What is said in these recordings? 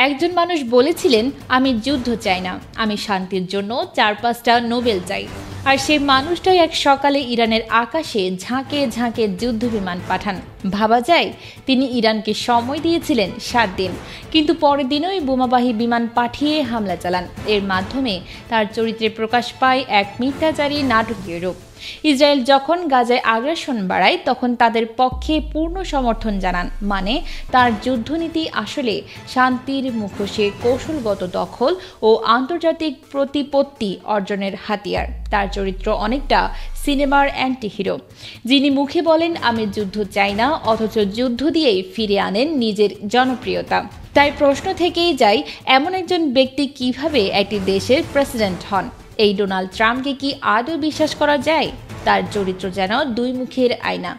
একজন মানুষ বলেছিলেন, আমি যুদ্ধ চাই না, আমি শান্তির জন্য ৪-৫টা নোবেল চাই। আর সেই মানুষটাই এক সকালে ইরানের আকাশে ঝাঁকে ঝাঁকে যুদ্ধবিমান পাঠান। ভাবা যায় তিনি ইরানকে সময় দিয়েছিলেন ৭ দিন, কিন্তু পরের দিনই বোমাবাহী বিমান পাঠিয়ে হামলা চালান। এর মাধ্যমে তার চরিত্রে প্রকাশ পায় এক মিথ্যাচারী নাটকীয় রূপ। ইসরায়েল যখন গাজায় আগ্রাসন বাড়ায় তখন তাদের পক্ষে পূর্ণ সমর্থন জানান, মানে তার যুদ্ধনীতি আসলে শান্তির মুখোশে কৌশলগত দখল ও আন্তর্জাতিক প্রতিপত্তি অর্জনের হাতিয়ার। তার চরিত্র অনেকটা সিনেমার অ্যান্টি হিরো, যিনি মুখে বলেন আমি যুদ্ধ চাই না, অথচ যুদ্ধ দিয়েই ফিরে আনেন নিজের জনপ্রিয়তা। তাই প্রশ্ন থেকেই যায়, এমন একজন ব্যক্তি কিভাবে একটি দেশের প্রেসিডেন্ট হন? এই ডোনাল্ড ট্রাম্পকে কি আদৌ বিশ্বাস করা যায়? তার চরিত্র যেন দুই মুখের আয়না।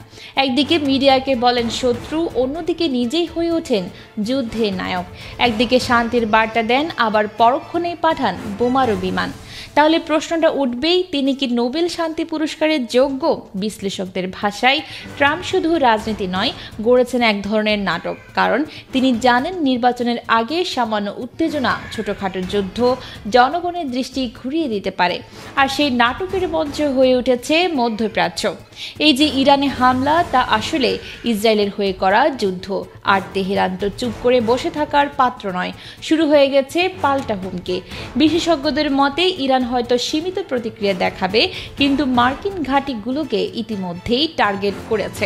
একদিকে মিডিয়াকে বলেন শত্রু, অন্যদিকে নিজেই হয়ে ওঠেন যুদ্ধের নায়ক। একদিকে শান্তির বার্তা দেন, আবার পরক্ষণেই পাঠান বোমারু বিমান। তাহলে প্রশ্নটা উঠবেই, তিনি কি নোবেল শান্তি পুরস্কারের যোগ্য? বিশ্লেষকদের ভাষায় ট্রাম্প শুধু রাজনীতি নয়, গড়েছেন এক ধরনের নাটক। কারণ তিনি জানেন নির্বাচনের আগে সামান্য উত্তেজনা, ছোটখাটো যুদ্ধ জনগণের দৃষ্টি ঘুরিয়ে দিতে পারে। আর সেই নাটকের মঞ্চ হয়ে উঠেছে মধ্যপ্রাচ্য। এই যে ইরানে হামলা, তা আসলে ইসরায়েলের হয়ে করা যুদ্ধ। আর তেহরান তো চুপ করে বসে থাকার পাত্র নয়, শুরু হয়ে গেছে পাল্টা হুমকি। বিশেষজ্ঞদের মতে ইরান হয়তো সীমিত প্রতিক্রিয়া দেখাবে, কিন্তু মার্কিন ঘাঁটিগুলোকে ইতিমধ্যেই টার্গেট করেছে।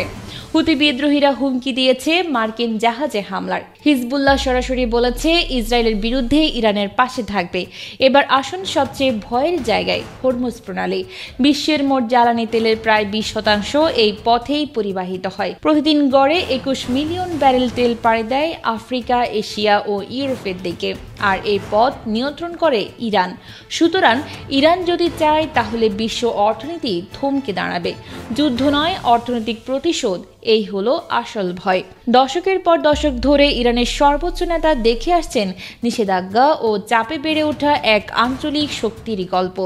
হুতি বিদ্রোহীরা হুমকি দিয়েছে মার্কিন জাহাজে হামলার। হিজবুল্লাহ সরাসরি বলেছে ইসরায়েলের বিরুদ্ধে ইরানের পাশে থাকবে। এবার আসুন সবচেয়ে ভয়ের জায়গায়, হরমুজ প্রণালী। বিশ্বের মোট জ্বালানি তেলের প্রায় 20% এই পথেই পরিবাহিত হয়। প্রতিদিন গড়ে 21 মিলিয়ন ব্যারেল তেল পাড়ি দেয় আফ্রিকা, এশিয়া ও ইউরোপের দিকে। আর এই পথ নিয়ন্ত্রণ করে ইরান। সুতরাং ইরান যদি চায় তাহলে বিশ্ব অর্থনীতি থমকে দাঁড়াবে। যুদ্ধ নয়, অর্থনৈতিক প্রতিশোধ, এই হলো আসল ভয়। দশকের পর দশক ধরে ইরানের সর্বোচ্চ নেতা দেখে আসছেন নিষেধাজ্ঞা ও চাপে বেড়ে ওঠা এক আঞ্চলিক শক্তির গল্প।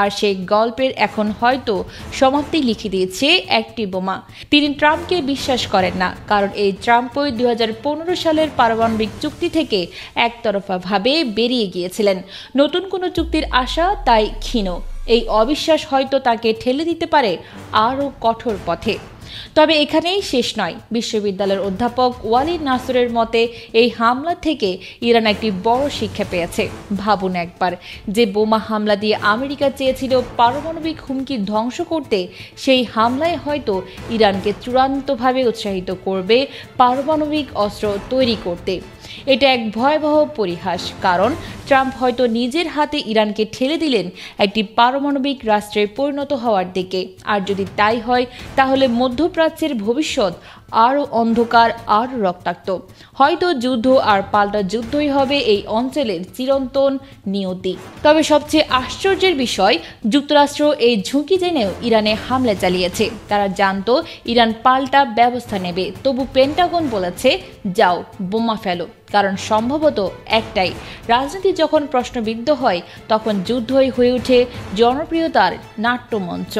আর সেই গল্পের এখন হয়তো সমাপ্তি লিখে দিয়েছে একটি বোমা। তিনি ট্রাম্পকে বিশ্বাস করেন না, কারণ এই ট্রাম্পই 2015 সালের পারমাণবিক চুক্তি থেকে একতরফাভাবে বেরিয়ে গিয়েছিলেন। নতুন কোনো চুক্তির আশা তাই ক্ষীণ। এই অবিশ্বাস হয়তো তাকে ঠেলে দিতে পারে আরও কঠোর পথে। তবে এখানেই শেষ নয়। বিশ্ববিদ্যালয়ের অধ্যাপক ওয়ালিদ নাসরের মতে এই হামলা থেকে ইরান একটি বড় শিক্ষা পেয়েছে। ভাবুন একবার, যে বোমা হামলা দিয়ে আমেরিকা চেয়েছিল পারমাণবিক হুমকি ধ্বংস করতে, সেই হামলায় হয়তো ইরানকে চূড়ান্তভাবে উৎসাহিত করবে পারমাণবিক অস্ত্র তৈরি করতে। এটা এক ভয়াবহ পরিহাস, কারণ ট্রাম্প হয়তো নিজের হাতে ইরানকে ঠেলে দিলেন একটি পারমাণবিক রাষ্ট্রে পরিণত হওয়ার দিকে। আর যদি তাই হয়, তাহলে মধ্যপ্রাচ্যের ভবিষ্যৎ আরও অন্ধকার, আরও রক্তাক্ত। হয়তো যুদ্ধ আর পাল্টা যুদ্ধই হবে এই অঞ্চলের চিরন্তন নিয়তি। তবে সবচেয়ে আশ্চর্যের বিষয়, যুক্তরাষ্ট্র এই ঝুঁকি জেনেও ইরানে হামলা চালিয়েছে। তারা জানতো ইরান পাল্টা ব্যবস্থা নেবে, তবু পেন্টাগন বলেছে যাও বোমা ফেলো। কারণ সম্ভবত একটাই, রাজনীতি যখন প্রশ্নবিদ্ধ হয় তখন যুদ্ধই হয়ে ওঠে জনপ্রিয়তার নাট্যমঞ্চ।